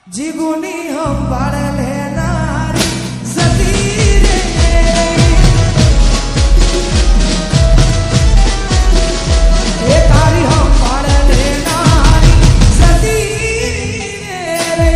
जीगुनी हम बाड़ लेनारी सती रे ये तारी हम बाड़ लेनारी सती रे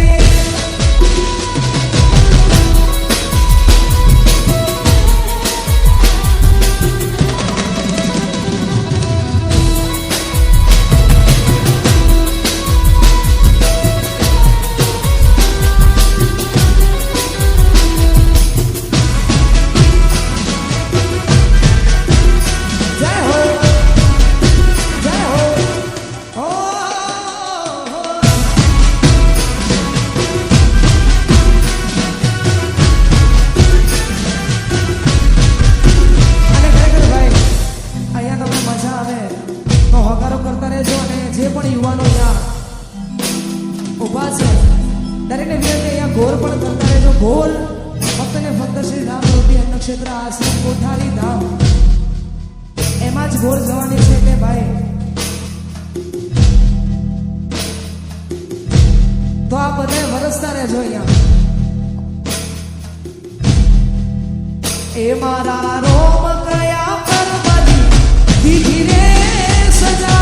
गोल फक्त ने फक्त श्री राम रोटी नक्षत्र आश्रम कोठारी धाम एमाज गोल जवानी छे के भाई तो आ बधे वरसता रहेजो अहींया ए मारा रोम कया पर बनी दीदी रे सजा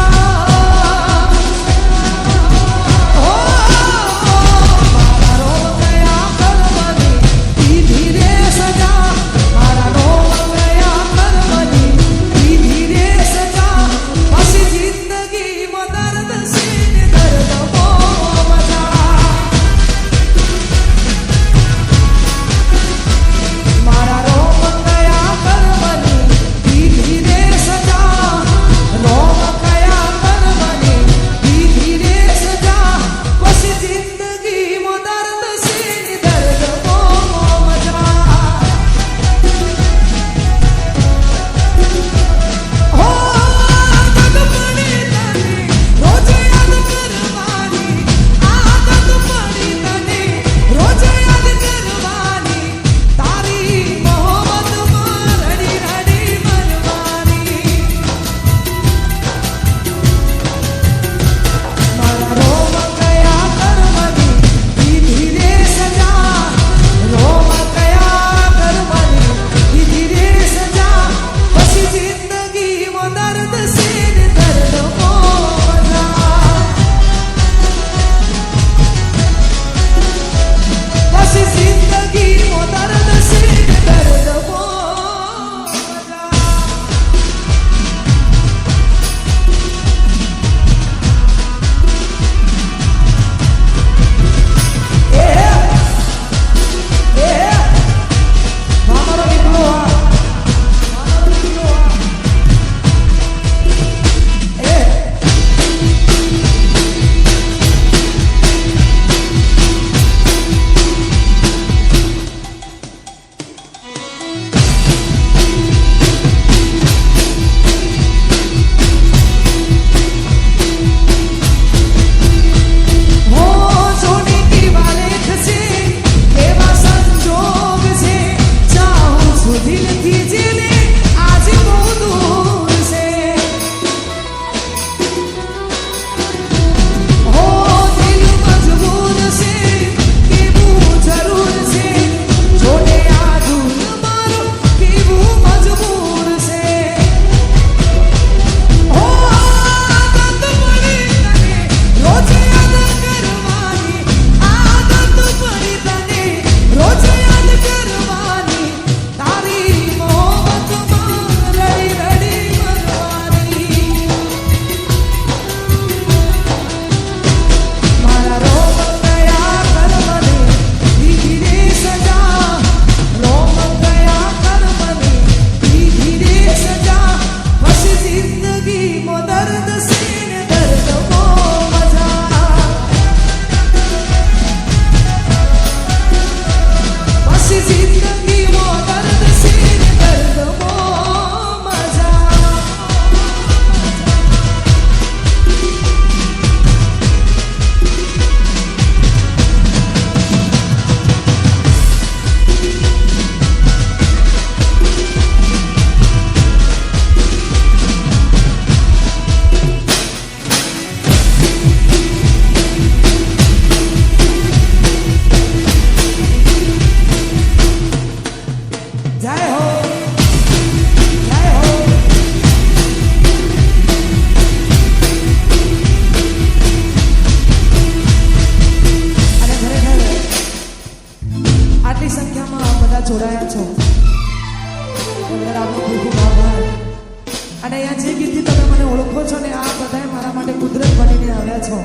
બન્યા છો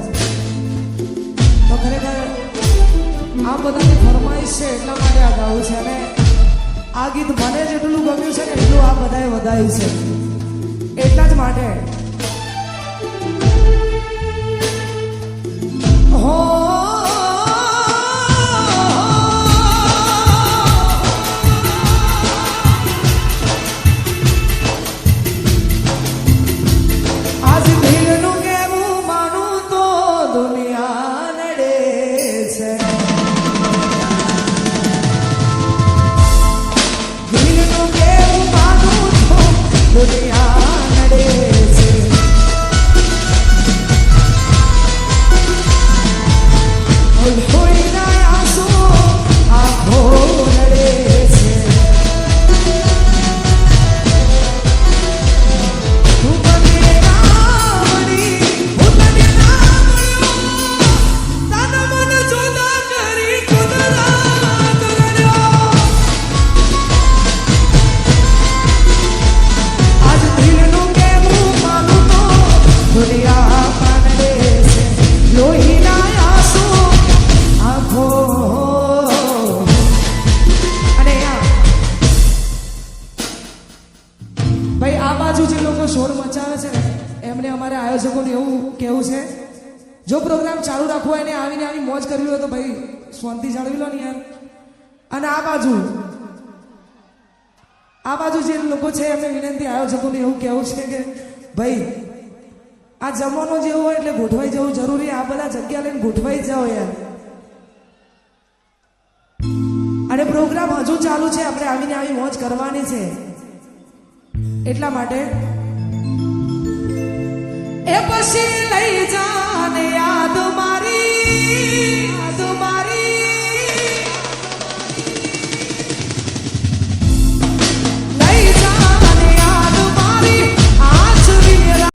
તો ખરેખર આ બધાની ફરમાઈશ છે એટલા માટે આ ગાવું છે અને આ ગીત મને જેટલું ગમ્યું છે ને એટલું આ બધાએ વધાયું છે એટલા જ માટે હો આજ દિલનું કેવું માનું તો દુનિયા નડે છે દિલનું કેવું માનું તો દુનિયા નડે છે હોઈના આંસુ આંખો નડે છે તું મને રામડી હું તને રામડ્યો તન મન જુદા કરી કુદરત રડ્યો આજ દિલનું કેવું માનું તો દુનિયા પાનડે છે લોહીના આંસુ આંખો અને ભાઈ આ બાજુ જે લોકો શોર મચાવે છે ને એમને અમારે આયોજકોને એવું કહેવું છે જો પ્રોગ્રામ ચાલુ રાખવો હોય ને આવીને આવી મોજ કરવી હોય તો ભાઈ શાંતિ જાળવી લો ને યાર અને આ બાજુ જે લોકો છે એમને વિનંતી આયોજકોને એવું કહેવું છે કે ભાઈ આ જમવાનો જેવું હોય એટલે ગોઠવાઈ જવું જરૂરી આ બધા જગ્યા લઈને ગોઠવાઈ જાઓ યાર અને પ્રોગ્રામ હજુ ચાલુ છે આપણે આવીને આવી મોજ કરવાની છે એટલા માટે એ પછી લઈ જાને યાદ મારી